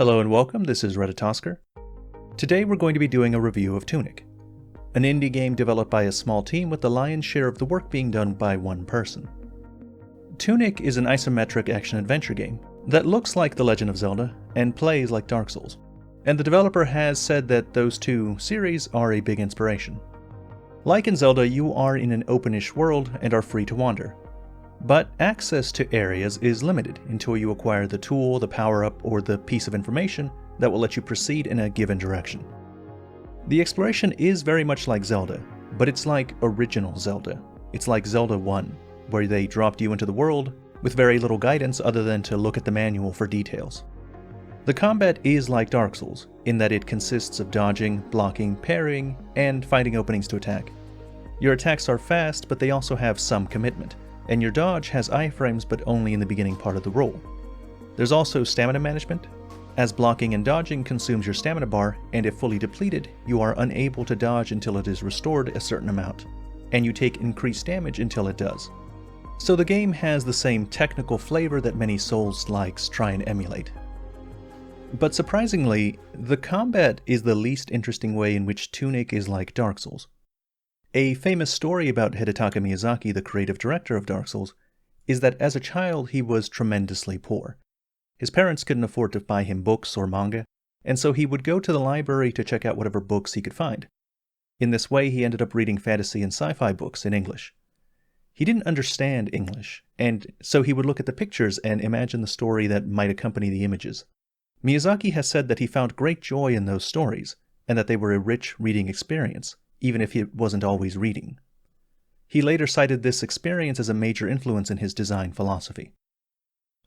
Hello and welcome, this is Redditosker. Today we're going to be doing a review of Tunic, an indie game developed by a small team with the lion's share of the work being done by one person. Tunic is an isometric action-adventure game that looks like The Legend of Zelda and plays like Dark Souls, and the developer has said that those two series are a big inspiration. Like in Zelda, you are in an openish world and are free to wander. But access to areas is limited until you acquire the tool, the power-up, or the piece of information that will let you proceed in a given direction. The exploration is very much like Zelda, but it's like original Zelda. It's like Zelda 1, where they dropped you into the world with very little guidance other than to look at the manual for details. The combat is like Dark Souls, in that it consists of dodging, blocking, parrying, and finding openings to attack. Your attacks are fast, but they also have some commitment, and your dodge has iframes but only in the beginning part of the roll. There's also stamina management, as blocking and dodging consumes your stamina bar, and if fully depleted, you are unable to dodge until it is restored a certain amount, and you take increased damage until it does. So the game has the same technical flavor that many Souls-likes try and emulate. But surprisingly, the combat is the least interesting way in which Tunic is like Dark Souls. A famous story about Hidetaka Miyazaki, the creative director of Dark Souls, is that as a child he was tremendously poor. His parents couldn't afford to buy him books or manga, and so he would go to the library to check out whatever books he could find. In this way, he ended up reading fantasy and sci-fi books in English. He didn't understand English, and so he would look at the pictures and imagine the story that might accompany the images. Miyazaki has said that he found great joy in those stories, and that they were a rich reading experience, even if he wasn't always reading. He later cited this experience as a major influence in his design philosophy.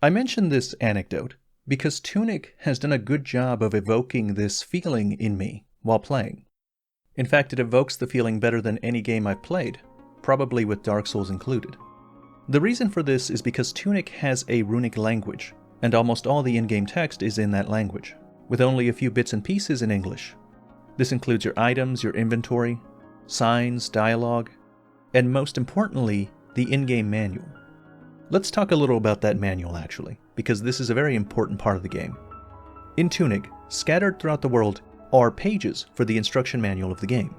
I mention this anecdote because Tunic has done a good job of evoking this feeling in me while playing. In fact, it evokes the feeling better than any game I've played, probably with Dark Souls included. The reason for this is because Tunic has a runic language, and almost all the in-game text is in that language, with only a few bits and pieces in English. This includes your items, your inventory, signs, dialogue, and most importantly, the in-game manual. Let's talk a little about that manual actually, because this is a very important part of the game. In Tunic, scattered throughout the world are pages for the instruction manual of the game.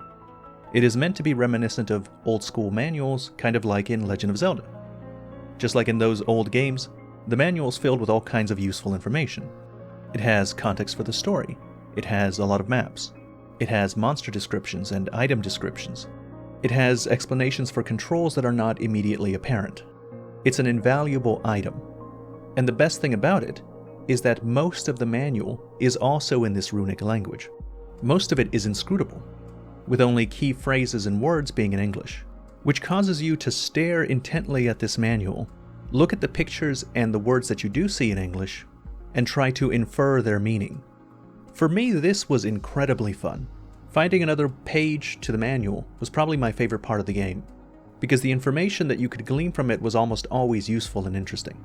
It is meant to be reminiscent of old-school manuals, kind of like in Legend of Zelda. Just like in those old games, the manual is filled with all kinds of useful information. It has context for the story. It has a lot of maps. It has monster descriptions and item descriptions. It has explanations for controls that are not immediately apparent. It's an invaluable item. And the best thing about it is that most of the manual is also in this runic language. Most of it is inscrutable, with only key phrases and words being in English, which causes you to stare intently at this manual, look at the pictures and the words that you do see in English, and try to infer their meaning. For me, this was incredibly fun. Finding another page to the manual was probably my favorite part of the game, because the information that you could glean from it was almost always useful and interesting.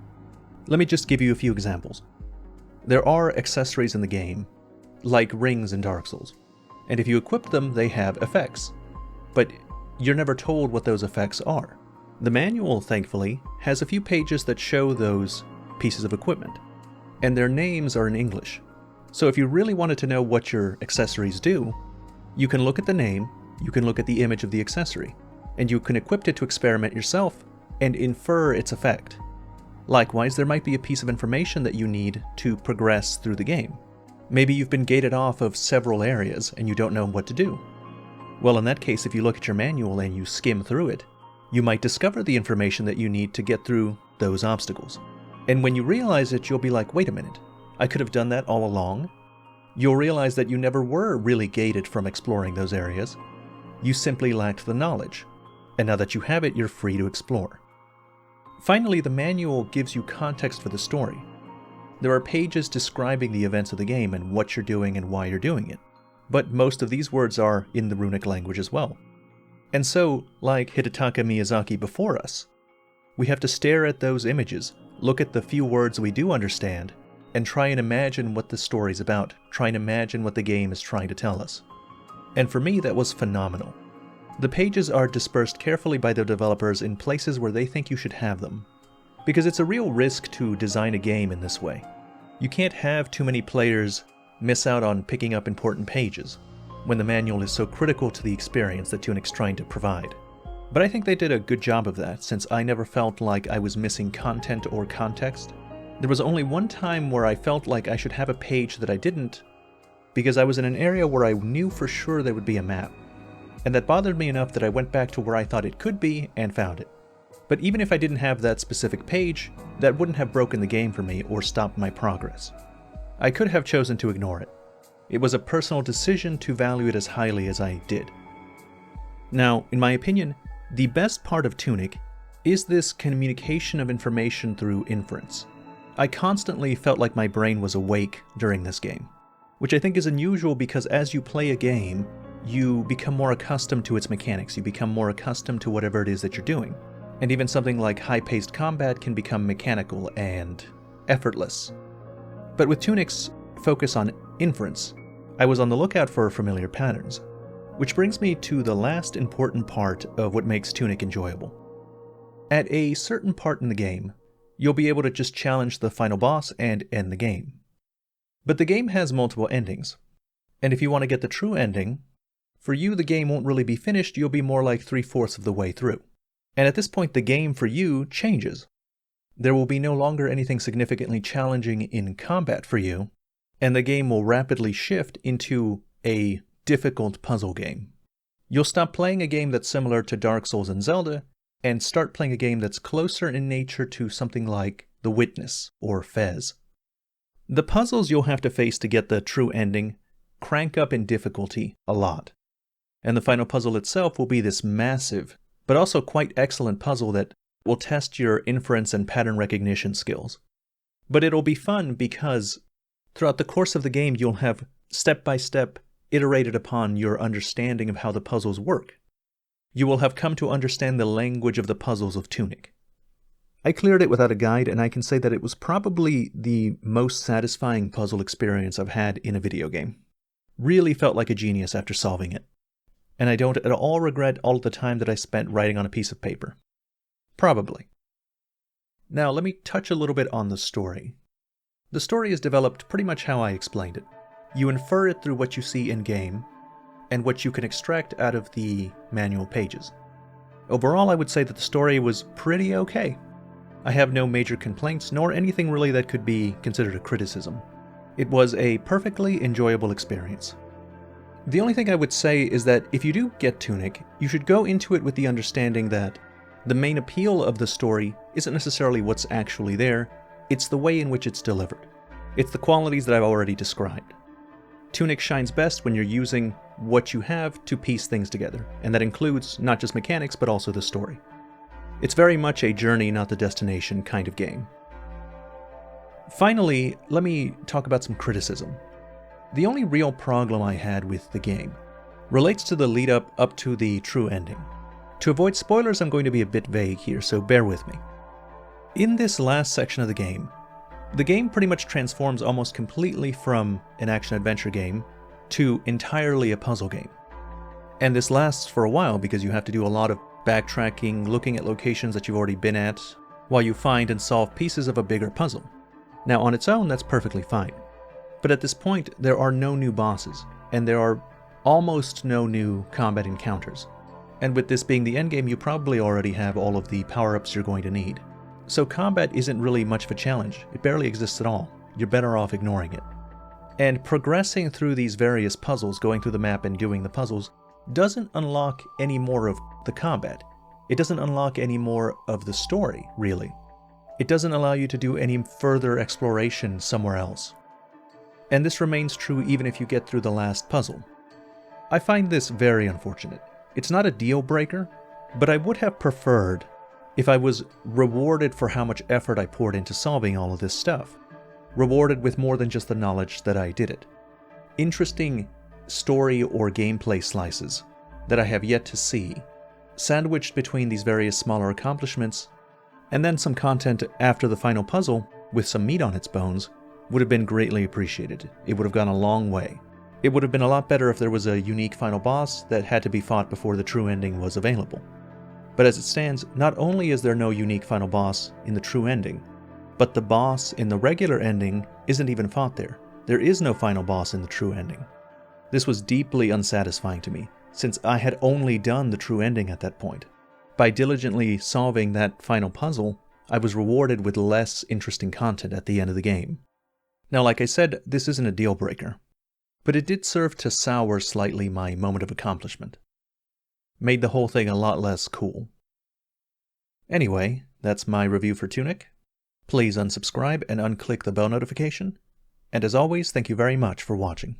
Let me just give you a few examples. There are accessories in the game, like rings in Dark Souls, and if you equip them, they have effects, but you're never told what those effects are. The manual, thankfully, has a few pages that show those pieces of equipment, and their names are in English. So if you really wanted to know what your accessories do, you can look at the name, you can look at the image of the accessory, and you can equip it to experiment yourself and infer its effect. Likewise, there might be a piece of information that you need to progress through the game. Maybe you've been gated off of several areas and you don't know what to do. Well, in that case, if you look at your manual and you skim through it, you might discover the information that you need to get through those obstacles. And when you realize it, you'll be like, wait a minute, I could have done that all along. You'll realize that you never were really gated from exploring those areas. You simply lacked the knowledge. And now that you have it, you're free to explore. Finally, the manual gives you context for the story. There are pages describing the events of the game and what you're doing and why you're doing it. But most of these words are in the runic language as well. And so, like Hidetaka Miyazaki before us, we have to stare at those images, look at the few words we do understand, and try and imagine what the story's about, try and imagine what the game is trying to tell us. And for me, that was phenomenal. The pages are dispersed carefully by the developers in places where they think you should have them, because it's a real risk to design a game in this way. You can't have too many players miss out on picking up important pages when the manual is so critical to the experience that Tunic's trying to provide. But I think they did a good job of that, since I never felt like I was missing content or context. There was only one time where I felt like I should have a page that I didn't, because I was in an area where I knew for sure there would be a map, and that bothered me enough that I went back to where I thought it could be and found it. But even if I didn't have that specific page, that wouldn't have broken the game for me or stopped my progress. I could have chosen to ignore it. It was a personal decision to value it as highly as I did. Now, in my opinion, the best part of Tunic is this communication of information through inference. I constantly felt like my brain was awake during this game, which I think is unusual because as you play a game, you become more accustomed to its mechanics, you become more accustomed to whatever it is that you're doing. And even something like high-paced combat can become mechanical and effortless. But with Tunic's focus on inference, I was on the lookout for familiar patterns, which brings me to the last important part of what makes Tunic enjoyable. At a certain part in the game, you'll be able to just challenge the final boss and end the game. But the game has multiple endings, and if you want to get the true ending, for you the game won't really be finished, you'll be more like 3/4 of the way through. And at this point the game for you changes. There will be no longer anything significantly challenging in combat for you, and the game will rapidly shift into a difficult puzzle game. You'll stop playing a game that's similar to Dark Souls and Zelda, and start playing a game that's closer in nature to something like The Witness or Fez. The puzzles you'll have to face to get the true ending crank up in difficulty a lot, and the final puzzle itself will be this massive, but also quite excellent puzzle that will test your inference and pattern recognition skills. But it'll be fun because throughout the course of the game you'll have step-by-step iterated upon your understanding of how the puzzles work. You will have come to understand the language of the puzzles of Tunic. I cleared it without a guide, and I can say that it was probably the most satisfying puzzle experience I've had in a video game. Really felt like a genius after solving it. And I don't at all regret all of the time that I spent writing on a piece of paper. Probably. Now let me touch a little bit on the story. The story is developed pretty much how I explained it. You infer it through what you see in-game, and what you can extract out of the manual pages. Overall, I would say that the story was pretty okay. I have no major complaints, nor anything really that could be considered a criticism. It was a perfectly enjoyable experience. The only thing I would say is that if you do get Tunic, you should go into it with the understanding that the main appeal of the story isn't necessarily what's actually there, it's the way in which it's delivered. It's the qualities that I've already described. Tunic shines best when you're using what you have to piece things together, and that includes not just mechanics but also the story. It's very much a journey, not the destination kind of game. Finally, let me talk about some criticism. The only real problem I had with the game relates to the lead up to the true ending. To avoid spoilers, I'm going to be a bit vague here, so bear with me. In this last section of the game pretty much transforms almost completely from an action-adventure game to entirely a puzzle game. And this lasts for a while because you have to do a lot of backtracking, looking at locations that you've already been at, while you find and solve pieces of a bigger puzzle. Now on its own, that's perfectly fine. But at this point, there are no new bosses, and there are almost no new combat encounters. And with this being the endgame, you probably already have all of the power-ups you're going to need. So combat isn't really much of a challenge. It barely exists at all. You're better off ignoring it. And progressing through these various puzzles, going through the map and doing the puzzles, doesn't unlock any more of the combat. It doesn't unlock any more of the story, really. It doesn't allow you to do any further exploration somewhere else. And this remains true even if you get through the last puzzle. I find this very unfortunate. It's not a deal breaker, but I would have preferred if I was rewarded for how much effort I poured into solving all of this stuff. Rewarded with more than just the knowledge that I did it. Interesting story or gameplay slices that I have yet to see, sandwiched between these various smaller accomplishments, and then some content after the final puzzle with some meat on its bones, would have been greatly appreciated. It would have gone a long way. It would have been a lot better if there was a unique final boss that had to be fought before the true ending was available. But as it stands, not only is there no unique final boss in the true ending, But the boss in the regular ending isn't even fought there. There is no final boss in the true ending. This was deeply unsatisfying to me, since I had only done the true ending at that point. By diligently solving that final puzzle, I was rewarded with less interesting content at the end of the game. Now, like I said, this isn't a deal breaker, but it did serve to sour slightly my moment of accomplishment. Made the whole thing a lot less cool. Anyway, that's my review for Tunic. Please unsubscribe and unclick the bell notification. And as always, thank you very much for watching.